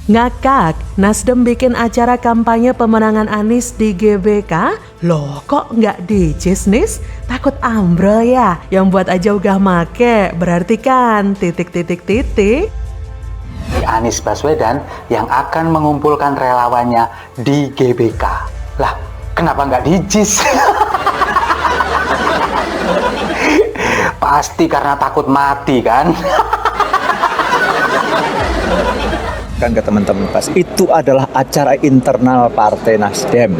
Ngakak, Nasdem bikin acara kampanye pemenangan Anies di GBK? Loh kok nggak di Cisnis? Takut ambrol ya? Yang buat aja udah make, berarti kan titik. Anies Baswedan yang akan mengumpulkan relawannya di GBK. Lah, kenapa nggak di JIS? Pasti karena takut mati kan? Kan ke teman-teman pas itu adalah acara internal Partai Nasdem.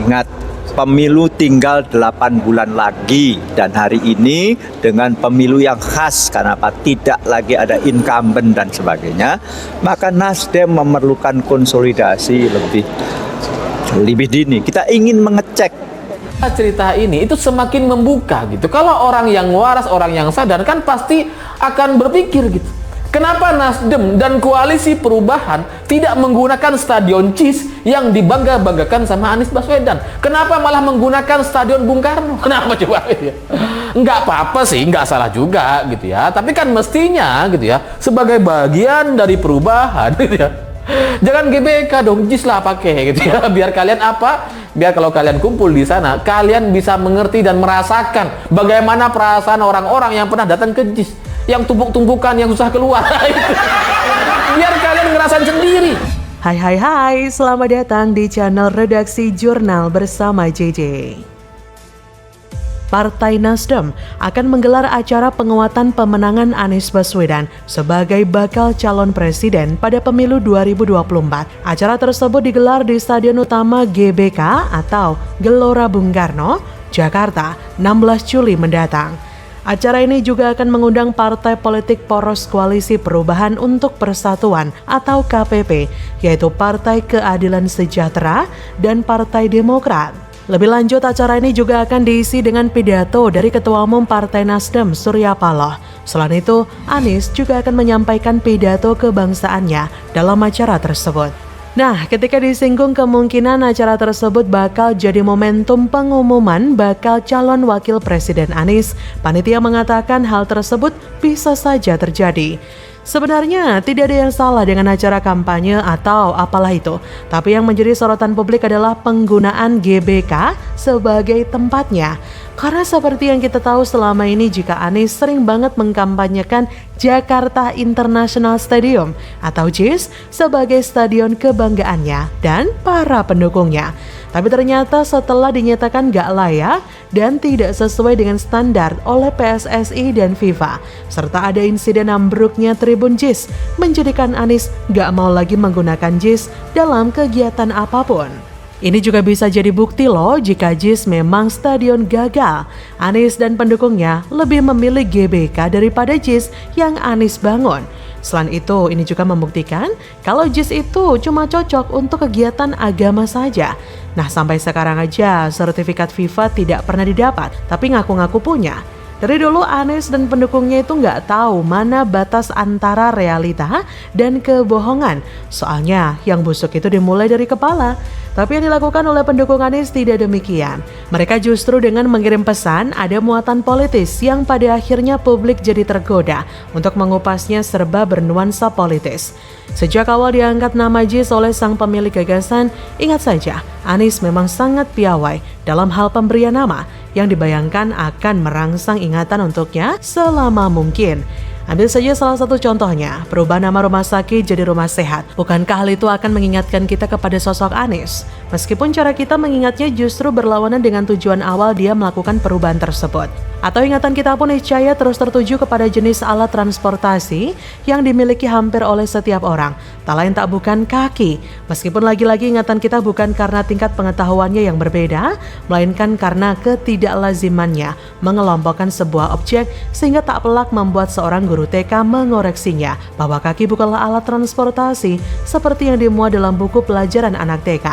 Ingat, pemilu tinggal 8 bulan lagi dan hari ini dengan pemilu yang khas karena apa? Tidak lagi ada incumbent dan sebagainya, maka Nasdem memerlukan konsolidasi lebih dini. Kita ingin mengecek cerita ini itu semakin membuka gitu. Kalau orang yang waras, orang yang sadar kan pasti akan berpikir gitu. Kenapa Nasdem dan koalisi perubahan tidak menggunakan stadion JIS yang dibangga-banggakan sama Anies Baswedan? Kenapa malah menggunakan stadion Bung Karno? Kenapa coba? Nggak apa-apa sih, nggak salah juga gitu ya. Tapi kan mestinya gitu ya, sebagai bagian dari perubahan gitu ya. Jangan GBK dong, JIS lah pakai gitu ya. Biar kalian apa? Biar kalau kalian kumpul di sana, kalian bisa mengerti dan merasakan bagaimana perasaan orang-orang yang pernah datang ke JIS. Yang tumpuk-tumpukan, yang susah keluar. Biar kalian ngerasain sendiri. Hai, selamat datang di channel Redaksi Jurnal bersama JJ. Partai Nasdem akan menggelar acara penguatan pemenangan Anies Baswedan sebagai bakal calon presiden pada pemilu 2024. Acara tersebut digelar di Stadion Utama GBK atau Gelora Bung Karno, Jakarta, 16 Juli mendatang. Acara ini juga akan mengundang partai politik poros Koalisi Perubahan untuk Persatuan atau KPP, yaitu Partai Keadilan Sejahtera dan Partai Demokrat. Lebih lanjut, acara ini juga akan diisi dengan pidato dari Ketua Umum Partai Nasdem, Surya Paloh. Selain itu, Anies juga akan menyampaikan pidato kebangsaannya dalam acara tersebut. Nah, ketika disinggung kemungkinan acara tersebut bakal jadi momentum pengumuman bakal calon wakil presiden Anies, panitia mengatakan hal tersebut bisa saja terjadi. Sebenarnya tidak ada yang salah dengan acara kampanye atau apalah itu, tapi yang menjadi sorotan publik adalah penggunaan GBK sebagai tempatnya. Karena seperti yang kita tahu selama ini jika Anies sering banget mengkampanyekan Jakarta International Stadium atau JIS sebagai stadion kebanggaannya dan para pendukungnya. Tapi ternyata setelah dinyatakan gak layak dan tidak sesuai dengan standar oleh PSSI dan FIFA, serta ada insiden ambruknya tribun JIS, menjadikan Anies gak mau lagi menggunakan JIS dalam kegiatan apapun. Ini juga bisa jadi bukti loh jika JIS memang stadion gagal. Anies dan pendukungnya lebih memilih GBK daripada JIS yang Anies bangun. Selain itu, ini juga membuktikan kalau JIS itu cuma cocok untuk kegiatan agama saja. Nah, sampai sekarang aja sertifikat FIFA tidak pernah didapat, tapi ngaku-ngaku punya. Dari dulu Anies dan pendukungnya itu nggak tahu mana batas antara realita dan kebohongan. Soalnya yang busuk itu dimulai dari kepala. Tapi yang dilakukan oleh pendukung Anies tidak demikian. Mereka justru dengan mengirim pesan ada muatan politis yang pada akhirnya publik jadi tergoda untuk mengupasnya serba bernuansa politis. Sejak awal diangkat nama JIS oleh sang pemilik gagasan, ingat saja Anies memang sangat piawai dalam hal pemberian nama yang dibayangkan akan merangsang ingatan untuknya selama mungkin. Ambil saja salah satu contohnya, perubahan nama rumah sakit jadi rumah sehat. Bukankah hal itu akan mengingatkan kita kepada sosok Anies? Meskipun cara kita mengingatnya justru berlawanan dengan tujuan awal dia melakukan perubahan tersebut. Atau ingatan kita pun niscaya terus tertuju kepada jenis alat transportasi yang dimiliki hampir oleh setiap orang. Tak lain tak bukan kaki. Meskipun lagi-lagi ingatan kita bukan karena tingkat pengetahuannya yang berbeda, melainkan karena ketidaklazimannya mengelompokkan sebuah objek sehingga tak pelak membuat seorang guru TK mengoreksinya bahwa kaki bukanlah alat transportasi seperti yang dimuat dalam buku pelajaran anak TK.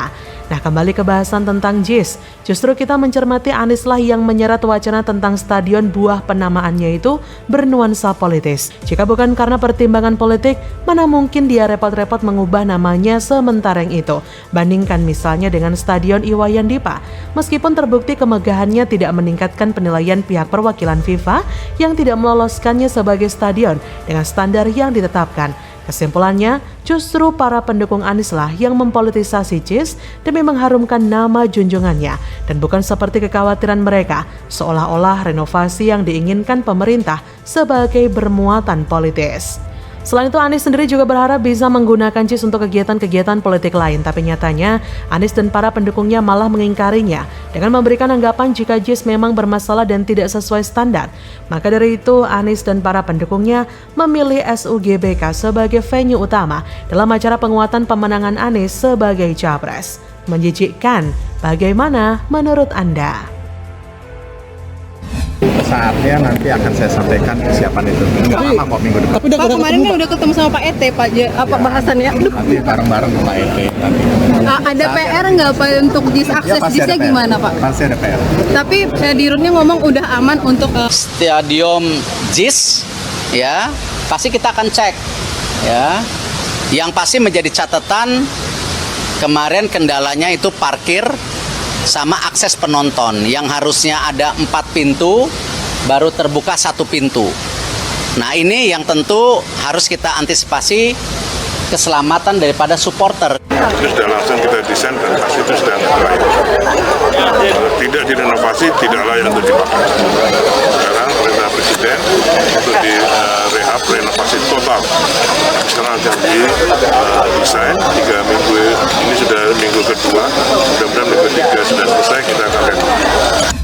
Nah, kembali ke bahasan tentang JIS. Justru kita mencermati Anies lah yang menyerat wacana tentang stadion buah penamaannya itu bernuansa politis. Jika bukan karena pertimbangan politik, mana mungkin dia repot-repot mengubah namanya sementara yang itu. Bandingkan misalnya dengan Stadion Iwayan Dipa. Meskipun terbukti kemegahannya tidak meningkatkan penilaian pihak perwakilan FIFA yang tidak meloloskannya sebagai stadion dengan standar yang ditetapkan. Kesimpulannya, justru para pendukung Anies lah yang mempolitisasi JIS demi mengharumkan nama junjungannya dan bukan seperti kekhawatiran mereka seolah-olah renovasi yang diinginkan pemerintah sebagai bermuatan politis. Selain itu, Anies sendiri juga berharap bisa menggunakan JIS untuk kegiatan-kegiatan politik lain, tapi nyatanya Anies dan para pendukungnya malah mengingkarinya dengan memberikan anggapan jika JIS memang bermasalah dan tidak sesuai standar. Maka dari itu, Anies dan para pendukungnya memilih SUGBK sebagai venue utama dalam acara penguatan pemenangan Anies sebagai capres. Menjijikkan, bagaimana menurut Anda? Saatnya nanti akan saya sampaikan kesiapan itu. Enggak lama kok, minggu depan. Pak, kemarin kan udah ketemu sama Pak ET, Pak, apa bahasannya? Nanti bareng-bareng sama ET nanti. Ada PR nggak Pak untuk JIS, akses pasti JIS-nya ada PR. gimana Pak? Pasti ada PR. Tapi di Runnya ngomong udah aman untuk Stadium JIS, ya pasti kita akan cek, ya. Yang pasti menjadi catatan kemarin kendalanya itu parkir sama akses penonton yang harusnya ada 4 pintu baru terbuka 1 pintu. Nah ini yang tentu harus kita antisipasi keselamatan daripada supporter. Itu sudah langsung kita desain dan pasti itu sudah layak. Tidak direnovasi, tidak layak untuk dipakai. Sekarang perintah Presiden untuk direhab, renovasi total. Sekarang janji desain 3 minggu, ini sudah minggu kedua, mudah-mudahan minggu 3 sudah selesai, kita akan renovasi.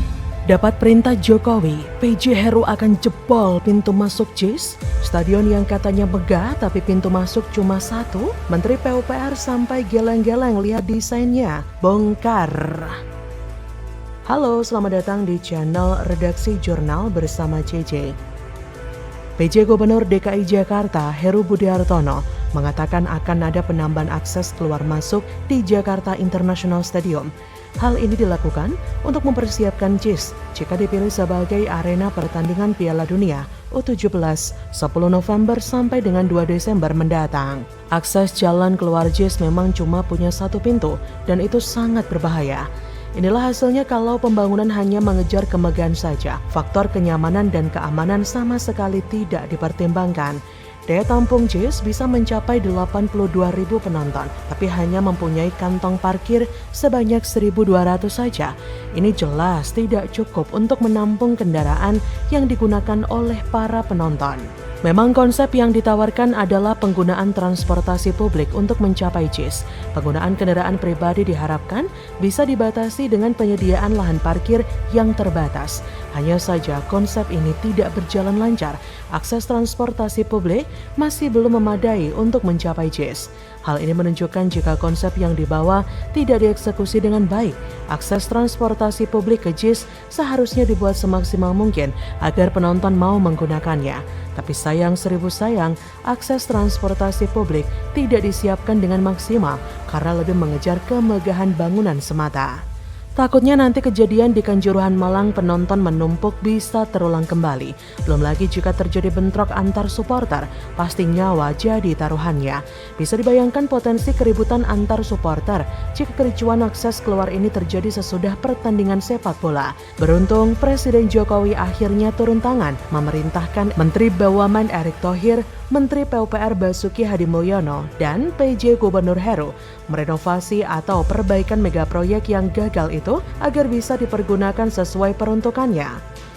Dapat perintah Jokowi, PJ Heru akan jebol pintu masuk JIS? Stadion yang katanya megah tapi pintu masuk cuma 1? Menteri PUPR sampai geleng-geleng lihat desainnya. Bongkar. Halo, selamat datang di channel Redaksi Jurnal bersama JJ. PJ Gubernur DKI Jakarta Heru Budi Hartono mengatakan akan ada penambahan akses keluar masuk di Jakarta International Stadium. Hal ini dilakukan untuk mempersiapkan JIS jika dipilih sebagai arena pertandingan Piala Dunia U17 10 November sampai dengan 2 Desember mendatang. Akses jalan keluar JIS memang cuma punya 1 pintu dan itu sangat berbahaya. Inilah hasilnya kalau pembangunan hanya mengejar kemegahan saja. Faktor kenyamanan dan keamanan sama sekali tidak dipertimbangkan. Daya tampung JIS bisa mencapai 82.000 penonton, tapi hanya mempunyai kantong parkir sebanyak 1.200 saja. Ini jelas tidak cukup untuk menampung kendaraan yang digunakan oleh para penonton. Memang konsep yang ditawarkan adalah penggunaan transportasi publik untuk mencapai JIS. Penggunaan kendaraan pribadi diharapkan bisa dibatasi dengan penyediaan lahan parkir yang terbatas. Hanya saja konsep ini tidak berjalan lancar. Akses transportasi publik masih belum memadai untuk mencapai JIS. Hal ini menunjukkan jika konsep yang dibawa tidak dieksekusi dengan baik. Akses transportasi publik ke JIS seharusnya dibuat semaksimal mungkin agar penonton mau menggunakannya. Tapi sayang seribu sayang, akses transportasi publik tidak disiapkan dengan maksimal karena lebih mengejar kemegahan bangunan semata. Takutnya nanti kejadian di Kanjuruhan Malang penonton menumpuk bisa terulang kembali. Belum lagi jika terjadi bentrok antar supporter, pasti nyawa jadi taruhannya. Bisa dibayangkan potensi keributan antar supporter jika kericuan akses keluar ini terjadi sesudah pertandingan sepak bola. Beruntung Presiden Jokowi akhirnya turun tangan memerintahkan Menteri BUMN Erick Thohir, Menteri PUPR Basuki Hadimulyono, dan PJ Gubernur Heru merenovasi atau perbaikan megaproyek yang gagal itu agar bisa dipergunakan sesuai peruntukannya.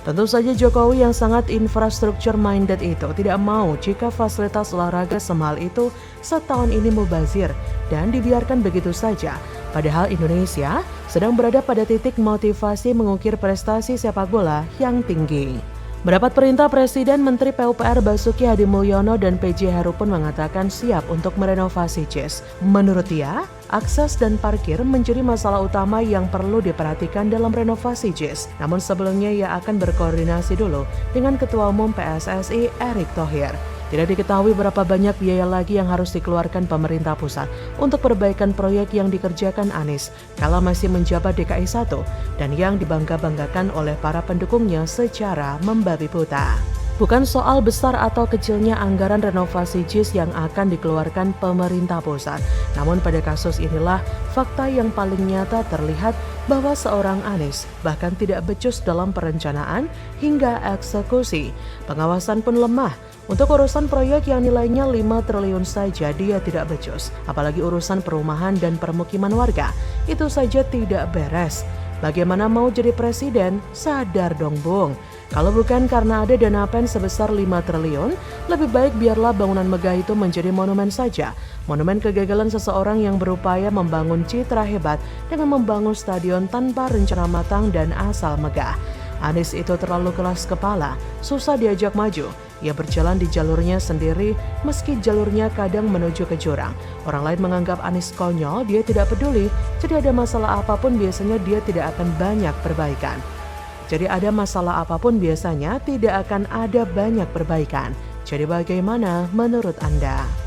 Tentu saja Jokowi yang sangat infrastruktur minded itu tidak mau jika fasilitas olahraga semahal itu setahun ini mubazir dan dibiarkan begitu saja. Padahal Indonesia sedang berada pada titik motivasi mengukir prestasi sepak bola yang tinggi. Mendapat perintah Presiden, Menteri PUPR Basuki Hadimulyono dan PJ Heru pun mengatakan siap untuk merenovasi JIS. Menurut dia, akses dan parkir menjadi masalah utama yang perlu diperhatikan dalam renovasi JIS. Namun sebelumnya ia akan berkoordinasi dulu dengan Ketua Umum PSSI Erick Thohir. Tidak diketahui berapa banyak biaya lagi yang harus dikeluarkan pemerintah pusat untuk perbaikan proyek yang dikerjakan Anies kala masih menjabat DKI 1 dan yang dibangga-banggakan oleh para pendukungnya secara membabi buta. Bukan soal besar atau kecilnya anggaran renovasi JIS yang akan dikeluarkan pemerintah pusat. Namun pada kasus inilah fakta yang paling nyata terlihat bahwa seorang Anies bahkan tidak becus dalam perencanaan hingga eksekusi. Pengawasan pun lemah. Untuk urusan proyek yang nilainya 5 triliun saja dia tidak becus. Apalagi urusan perumahan dan permukiman warga, itu saja tidak beres. Bagaimana mau jadi presiden? Sadar dong Bung. Kalau bukan karena ada dana pen sebesar 5 triliun, lebih baik biarlah bangunan megah itu menjadi monumen saja. Monumen kegagalan seseorang yang berupaya membangun citra hebat dengan membangun stadion tanpa rencana matang dan asal megah. Anies itu terlalu keras kepala, susah diajak maju. Ia berjalan di jalurnya sendiri meski jalurnya kadang menuju ke jurang. Orang lain menganggap Anies konyol, dia tidak peduli. Jadi ada masalah apapun biasanya dia tidak akan banyak perbaikan. Jadi ada masalah apapun biasanya tidak akan ada banyak perbaikan. Jadi bagaimana menurut Anda?